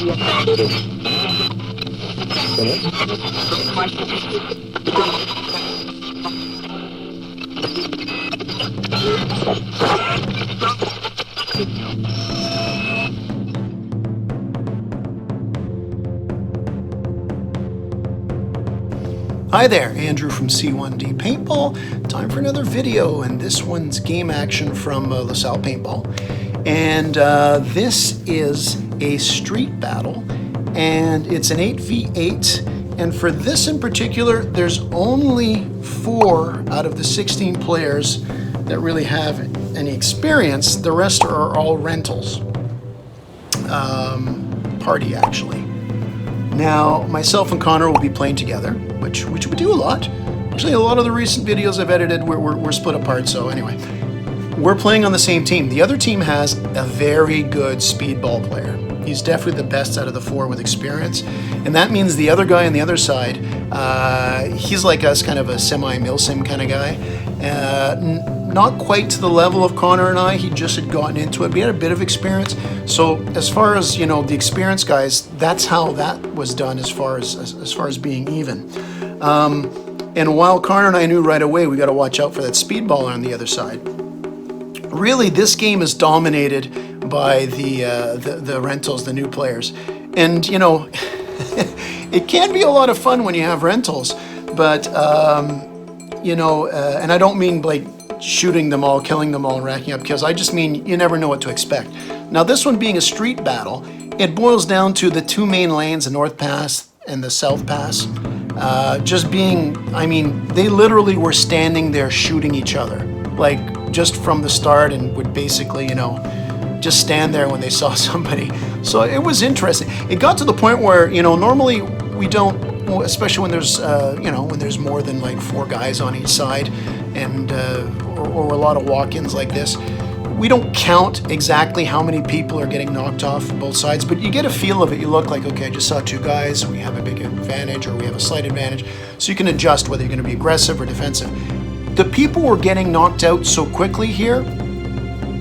Hi there, Andrew from C1D Paintball. Time for another video, and this one's game action from LaSalle Paintball. And this is a street battle, and it's an 8v8. And for this in particular, there's only 4 out of the 16 players that really have any experience. The rest are all rentals. Party, actually. Now, myself and Connor will be playing together, which we do a lot. Actually, a lot of the recent videos I've edited, we're split apart, so anyway. We're playing on the same team. The other team has a very good speedball player. He's definitely the best out of the 4 with experience. And that means the other guy on the other side, he's like us, kind of a semi-milsim kind of guy. Not quite to the level of Connor and I. He just had gotten into it, but he had a bit of experience. So as far as, you know, the experienced guys, that's how that was done as far as being even. And while Connor and I knew right away we got to watch out for that speedballer on the other side. Really, this game is dominated by the rentals, the new players. And, you know, it can be a lot of fun when you have rentals, but, you know, and I don't mean like shooting them all, killing them all, and racking up kills. I just mean you never know what to expect. Now, this one being a street battle, it boils down to the 2 main lanes, the North Pass and the South Pass. Just being, I mean, they literally were standing there shooting each other, like just from the start, and would basically, you know, just stand there when they saw somebody. So it was interesting. It got to the point where, you know, normally we don't, especially when there's, you know, when there's more than like 4 guys on each side, and or a lot of walk-ins like this, we don't count exactly how many people are getting knocked off both sides, but you get a feel of it. You look like, okay, I just saw 2 guys, we have a big advantage, or we have a slight advantage, so you can adjust whether you're going to be aggressive or defensive. The people were getting knocked out so quickly here,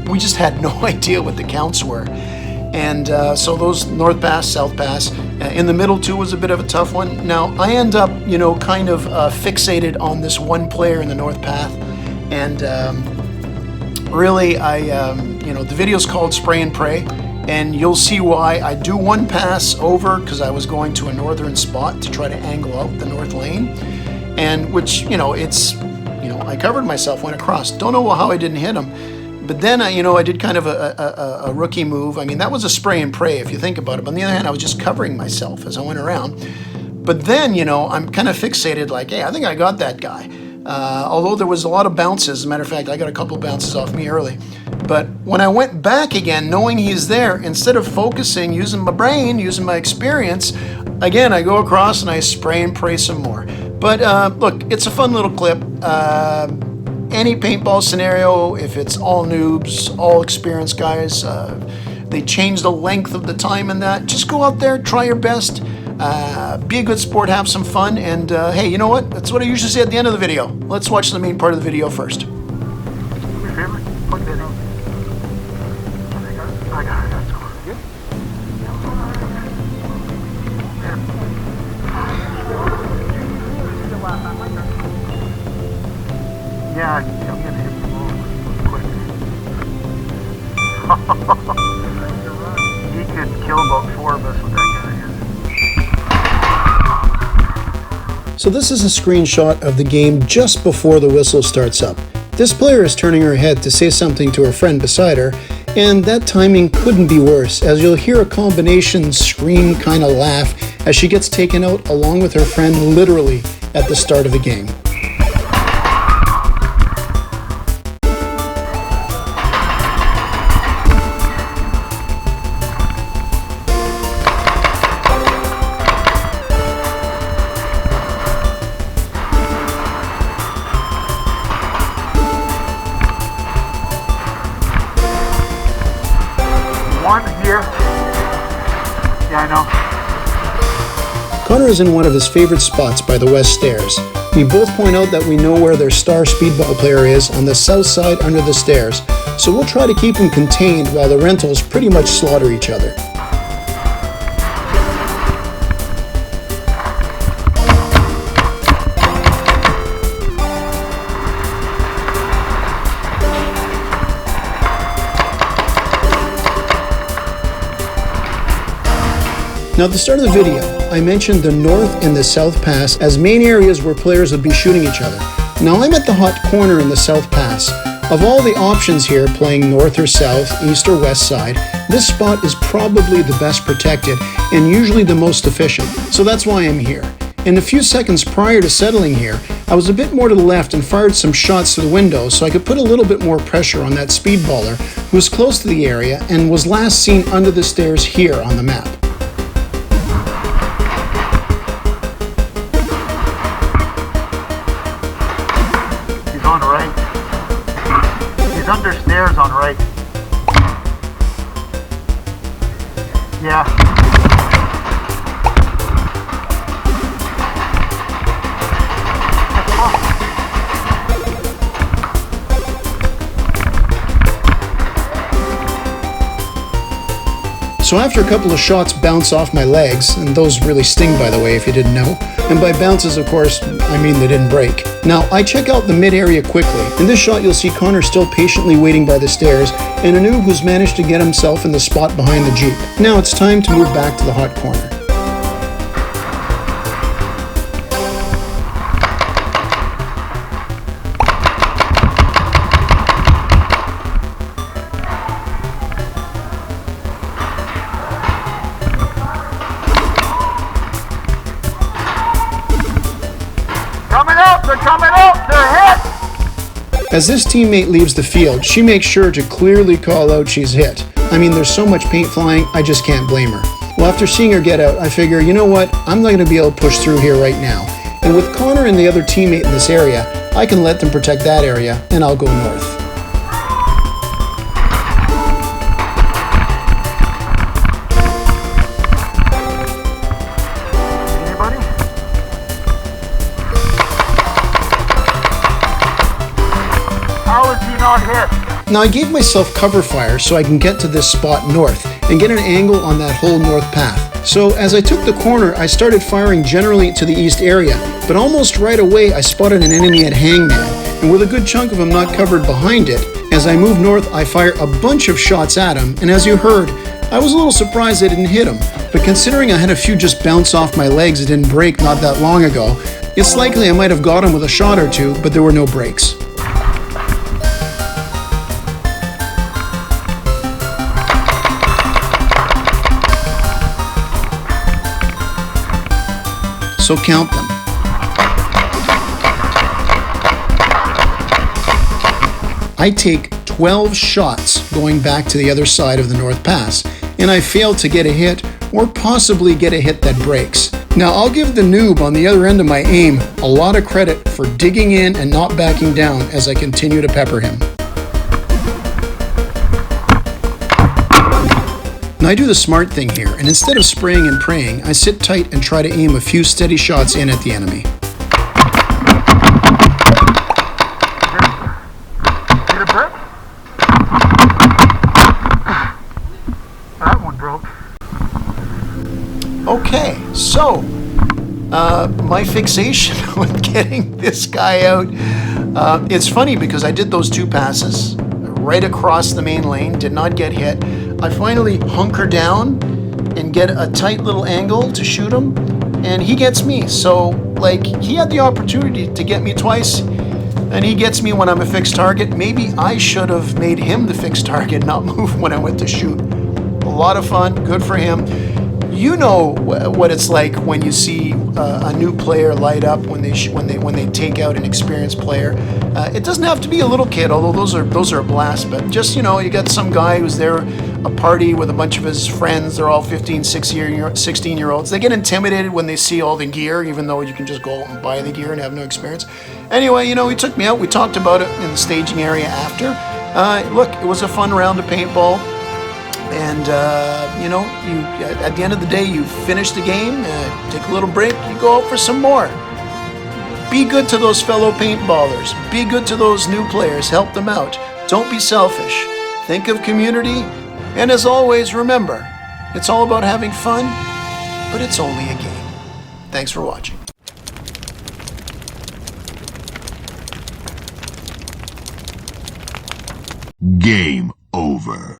we just had no idea what the counts were. And so those North Pass, South Pass, in the middle too was a bit of a tough one. Now, I end up, you know, kind of fixated on this one player in the North Path, and really, you know, the video's called Spray and Pray, and you'll see why. I do one pass over because I was going to a northern spot to try to angle out the north lane, and which, you know, it's, you know, I covered myself, went across. Don't know how I didn't hit him. But then, you know, I did kind of a rookie move. I mean, that was a spray and pray if you think about it. But on the other hand, I was just covering myself as I went around. But then, you know, I'm kind of fixated like, hey, I think I got that guy. Although there was a lot of bounces. As a matter of fact, I got a couple of bounces off me early. But when I went back again, knowing he's there, instead of focusing, using my brain, using my experience, again, I go across and I spray and pray some more. But look, it's a fun little clip. Any paintball scenario, if it's all noobs, all experienced guys, they change the length of the time in that. Just go out there, try your best, be a good sport, have some fun, and hey, you know what? That's what I usually say at the end of the video. Let's watch the main part of the video first. I got it. That's cool. Yeah, I'm gonna hit the ball quick. He could kill about 4 of us with that guy. So this is a screenshot of the game just before the whistle starts up. This player is turning her head to say something to her friend beside her, and that timing couldn't be worse, as you'll hear a combination scream kind of laugh as she gets taken out along with her friend literally at the start of the game. One here. Yeah, I know. Connor is in one of his favorite spots by the west stairs. We both point out that we know where their star speedball player is on the south side under the stairs, so we'll try to keep him contained while the rentals pretty much slaughter each other. Now at the start of the video, I mentioned the North and the South Pass as main areas where players would be shooting each other. Now I'm at the hot corner in the South Pass. Of all the options here, playing North or South, East or West side, this spot is probably the best protected and usually the most efficient, so that's why I'm here. In a few seconds prior to settling here, I was a bit more to the left and fired some shots to the window so I could put a little bit more pressure on that speedballer who was close to the area and was last seen under the stairs here on the map. He's on right. He's under stairs on right. Yeah. So after a couple of shots bounce off my legs, and those really sting by the way if you didn't know, and by bounces of course I mean they didn't break. Now I check out the mid area quickly. In this shot you'll see Connor still patiently waiting by the stairs and a noob who's managed to get himself in the spot behind the Jeep. Now it's time to move back to the hot corner. They're coming out, they're hit! As this teammate leaves the field, she makes sure to clearly call out she's hit. I mean, there's so much paint flying, I just can't blame her. Well, after seeing her get out, I figure, you know what, I'm not going to be able to push through here right now. And with Connor and the other teammate in this area, I can let them protect that area, and I'll go north. How is he not hit? Now I gave myself cover fire so I can get to this spot north and get an angle on that whole north path. So as I took the corner, I started firing generally to the east area, but almost right away I spotted an enemy at Hangman, and with a good chunk of him not covered behind it, as I move north I fire a bunch of shots at him, and as you heard, I was a little surprised I didn't hit him, but considering I had a few just bounce off my legs that didn't break not that long ago, it's likely I might have got him with a shot or two, but there were no breaks. So count them. I take 12 shots going back to the other side of the North Pass, and I failed to get a hit or possibly get a hit that breaks. Now I'll give the noob on the other end of my aim a lot of credit for digging in and not backing down as I continue to pepper him. Now I do the smart thing here, and instead of spraying and praying, I sit tight and try to aim a few steady shots in at the enemy. Did it break? That one broke. Okay, so my fixation with getting this guy out, it's funny because I did those two passes right across the main lane, did not get hit. I finally hunker down and get a tight little angle to shoot him, and he gets me. So, like, he had the opportunity to get me twice, and he gets me when I'm a fixed target. Maybe I should have made him the fixed target, not move when I went to shoot. A lot of fun, good for him. You know what it's like when you see a new player light up when they take out an experienced player. It doesn't have to be a little kid, although those are a blast. But just, you know, you got some guy who's there, a party with a bunch of his friends. They're all 15, 16-year-olds. They get intimidated when they see all the gear, even though you can just go out and buy the gear and have no experience. Anyway, you know, he took me out. We talked about it in the staging area after. Look, it was a fun round of paintball. And, you know, at the end of the day, you finish the game, take a little break, you go out for some more. Be good to those fellow paintballers. Be good to those new players. Help them out. Don't be selfish. Think of community. And as always, remember, it's all about having fun, but it's only a game. Thanks for watching. Game over.